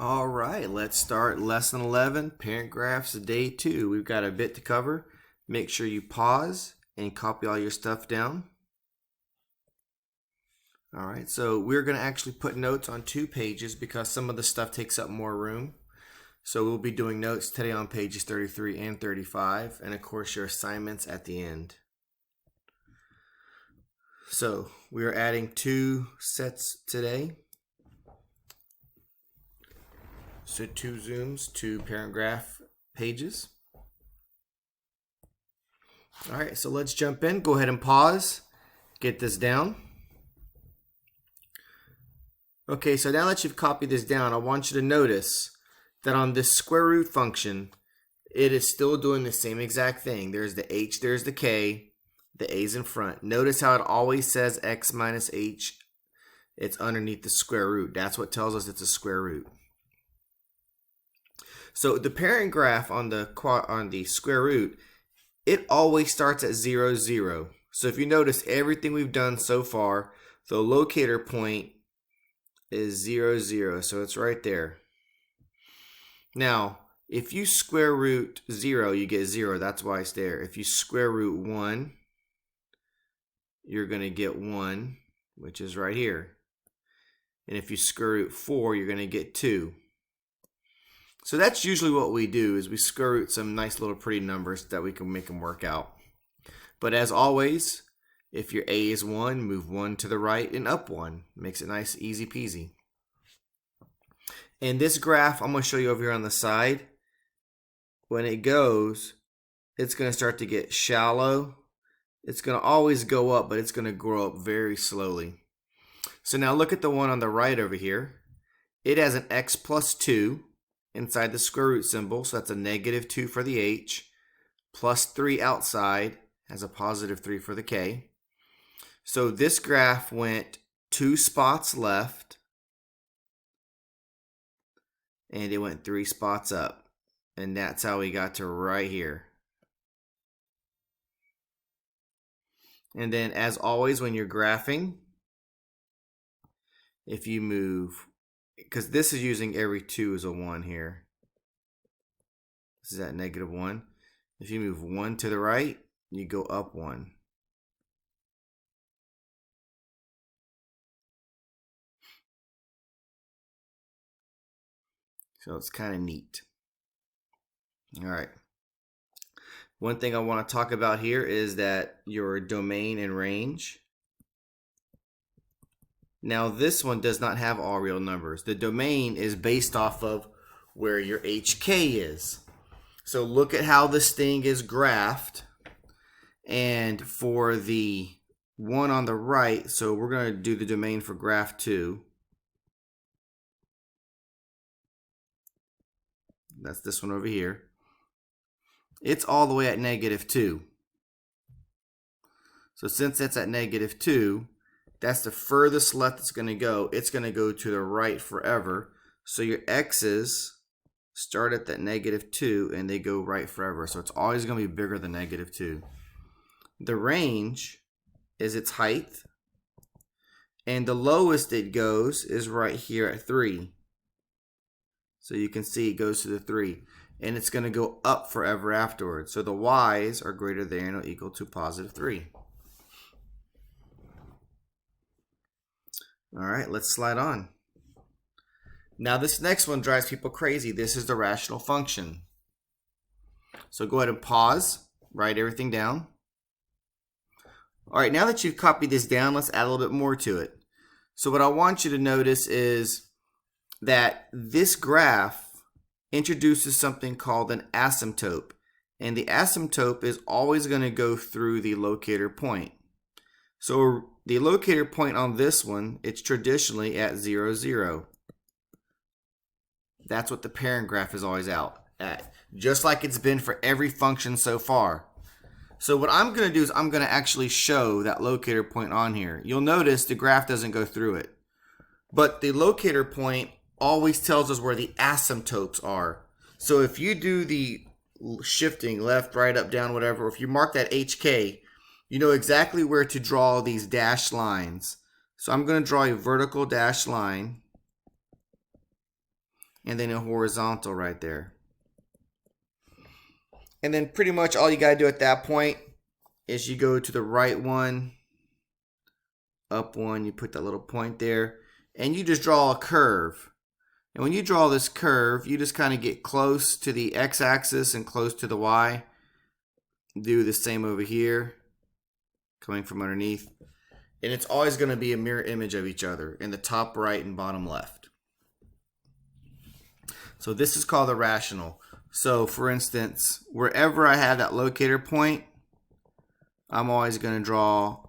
All right, let's start lesson 11, parent graphs, day 2. We've got a bit to cover. Make sure you pause and copy all your stuff down. All right, so we're going to actually put notes on 2 pages because some of the stuff takes up more room. So we'll be doing notes today on pages 33 and 35, and of course your assignments at the end. So we are adding 2 sets today. So 2 zooms, 2 parent graph pages. All right, so let's jump in. Go ahead and pause. Get this down. Okay, so now that you've copied this down, I want you to notice that on this square root function, it is still doing the same exact thing. There's the h, there's the k, the a's in front. Notice how it always says x minus h. It's underneath the square root. That's what tells us it's a square root. So the parent graph on the square root, it always starts at 0, 0. So if you notice everything we've done so far, the locator point is 0, 0. So it's right there. Now, if you square root 0, you get 0. That's why it's there. If you square root 1, you're going to get 1, which is right here. And if you square root 4, you're going to get 2. So that's usually what we do, is we square root some nice little pretty numbers that we can make them work out. But as always, if your a is 1, move 1 to the right and up 1. Makes it nice, easy peasy. And this graph, I'm going to show you over here on the side. When it goes, it's going to start to get shallow. It's going to always go up, but it's going to grow up very slowly. So now look at the one on the right over here. It has an x plus 2 inside the square root symbol, so that's a negative 2 for the h, plus 3 outside has a positive 3 for the k. So this graph went 2 spots left, and it went 3 spots up, and that's how we got to right here. And then as always, when you're graphing, if you move, because this is using every 2 as a 1 here. This is at negative 1. If you move 1 to the right, you go up 1. So it's kind of neat. All right. One thing I want to talk about here is that your domain and range. Now this one does not have all real numbers. The domain is based off of where your HK is. So look at how this thing is graphed. And for the one on the right, so we're going to do the domain for graph 2. That's this one over here. It's all the way at negative 2. So since that's at negative 2, that's the furthest left it's going to go. It's going to go to the right forever. So your x's start at that negative 2 and they go right forever. So it's always going to be bigger than negative 2. The range is its height. And the lowest it goes is right here at 3. So you can see it goes to the 3. And it's going to go up forever afterwards. So the y's are greater than or equal to positive 3. All right, let's slide on. Now this next one drives people crazy. This is the rational function. So go ahead and pause, write everything down. All right, now that you've copied this down, let's add a little bit more to it. So what I want you to notice is that this graph introduces something called an asymptote. And the asymptote is always going to go through the locator point. So the locator point on this one, it's traditionally at 0, 0. That's what the parent graph is always out at, just like it's been for every function so far. So what I'm going to do is I'm going to actually show that locator point on here. You'll notice the graph doesn't go through it. But the locator point always tells us where the asymptotes are. So if you do the shifting left, right, up, down, whatever, if you mark that HK, you know exactly where to draw these dashed lines. So I'm going to draw a vertical dashed line. and then a horizontal right there. And then pretty much all you got to do at that point is you go to the right one, up one, you put that little point there, and you just draw a curve. And when you draw this curve, you just kind of get close to the x-axis and close to the y. Do the same over here, coming from underneath. And it's always going to be a mirror image of each other in the top right and bottom left. So this is called the rational. So for instance, wherever I have that locator point, I'm always going to draw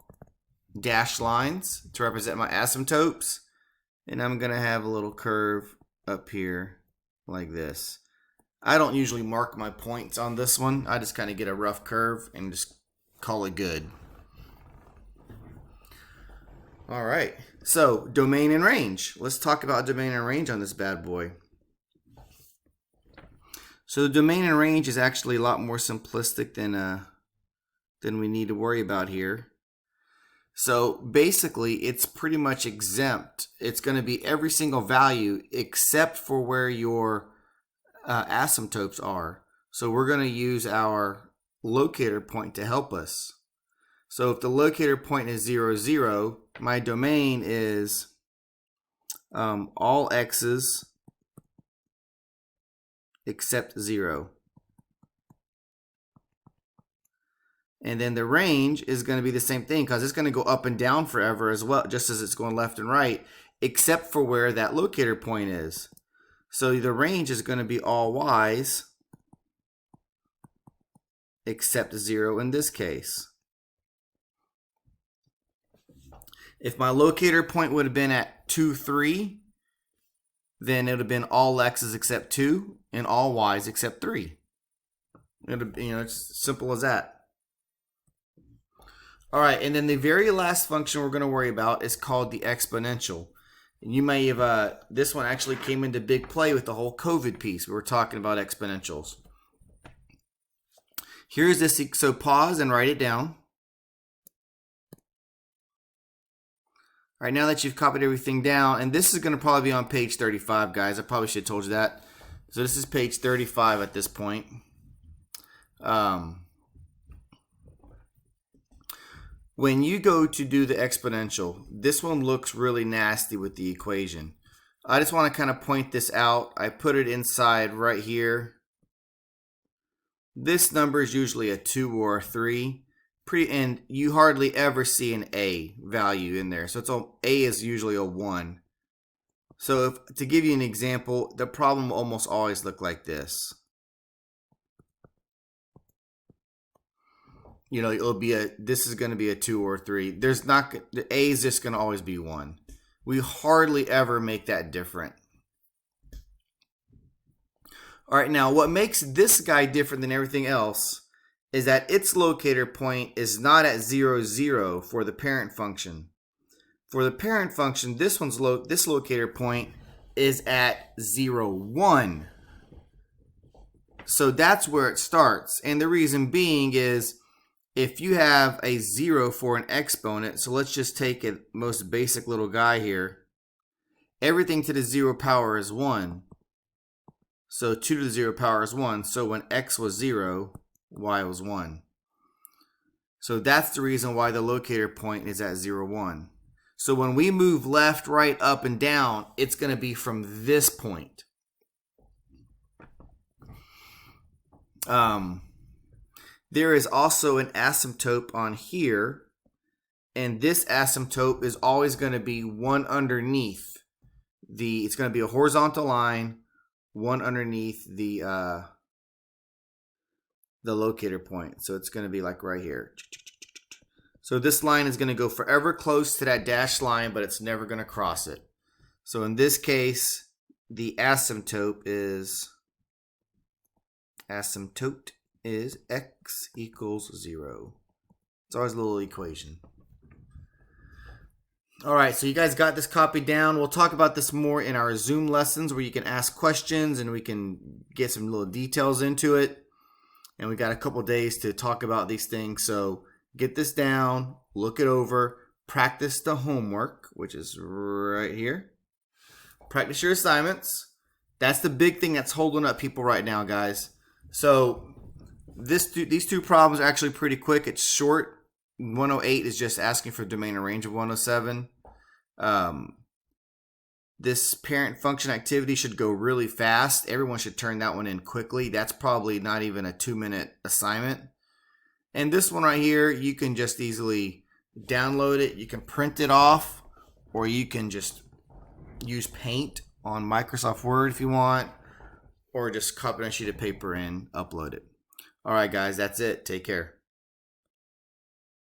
dashed lines to represent my asymptotes. And I'm going to have a little curve up here like this. I don't usually mark my points on this one. I just kind of get a rough curve and just call it good. All right, so domain and range. Let's talk about domain and range on this bad boy. So the domain and range is actually a lot more simplistic than we need to worry about here. So basically, it's pretty much exempt. It's going to be every single value except for where your asymptotes are. So we're going to use our locator point to help us. So if the locator point is 0, 0, my domain is all x's except 0. And then the range is going to be the same thing because it's going to go up and down forever as well, just as it's going left and right, except for where that locator point is. So the range is going to be all y's except 0 in this case. If my locator point would have been at 2, 3, then it would have been all x's except 2 and all y's except 3. It's simple as that. All right, and then the very last function we're going to worry about is called the exponential. And you may have, this one actually came into big play with the whole COVID piece. We were talking about exponentials. Here's this, so pause and write it down. All right, now that you've copied everything down, and this is going to probably be on page 35, guys. I probably should have told you that. So this is page 35 at this point. When you go to do the exponential, this one looks really nasty with the equation. I just want to kind of point this out. I put it inside right here. This number is usually a 2 or a 3. And you hardly ever see an a value in there. So a is usually a 1. So to give you an example, the problem will almost always look like this. It'll be this is going to be a 2 or 3. The a is just going to always be 1. We hardly ever make that different. All right, now what makes this guy different than everything else is that its locator point is not at 0, 0 for the parent function. For the parent function, this locator point is at 0, 1. So that's where it starts. And the reason being is if you have a 0 for an exponent, so let's just take a most basic little guy here. Everything to the 0 power is 1. So 2 to the 0 power is 1. So when x was 0, y was 1. So that's the reason why the locator point is at 0, 1. So when we move left, right, up, and down, it's going to be from this point. There is also an asymptote on here, and this asymptote is always going to be one underneath it's going to be a horizontal line, one underneath the locator point. So it's going to be like right here. So this line is going to go forever close to that dashed line, but it's never going to cross it. So in this case, the asymptote is x equals 0. It's always a little equation. All right, so you guys got this copied down. We'll talk about this more in our Zoom lessons where you can ask questions and we can get some little details into it. And we got a couple days to talk about these things. So get this down, look it over, practice the homework, which is right here. Practice your assignments. That's the big thing that's holding up people right now, guys. So these two problems are actually pretty quick. It's short. 108 is just asking for domain and range of 107. This parent function activity should go really fast. Everyone should turn that one in quickly. That's probably not even a 2-minute assignment. And this one right here, you can just easily download it. You can print it off, or you can just use Paint on Microsoft Word if you want, or just copy it on a sheet of paper and upload it. All right, guys, that's it. Take care.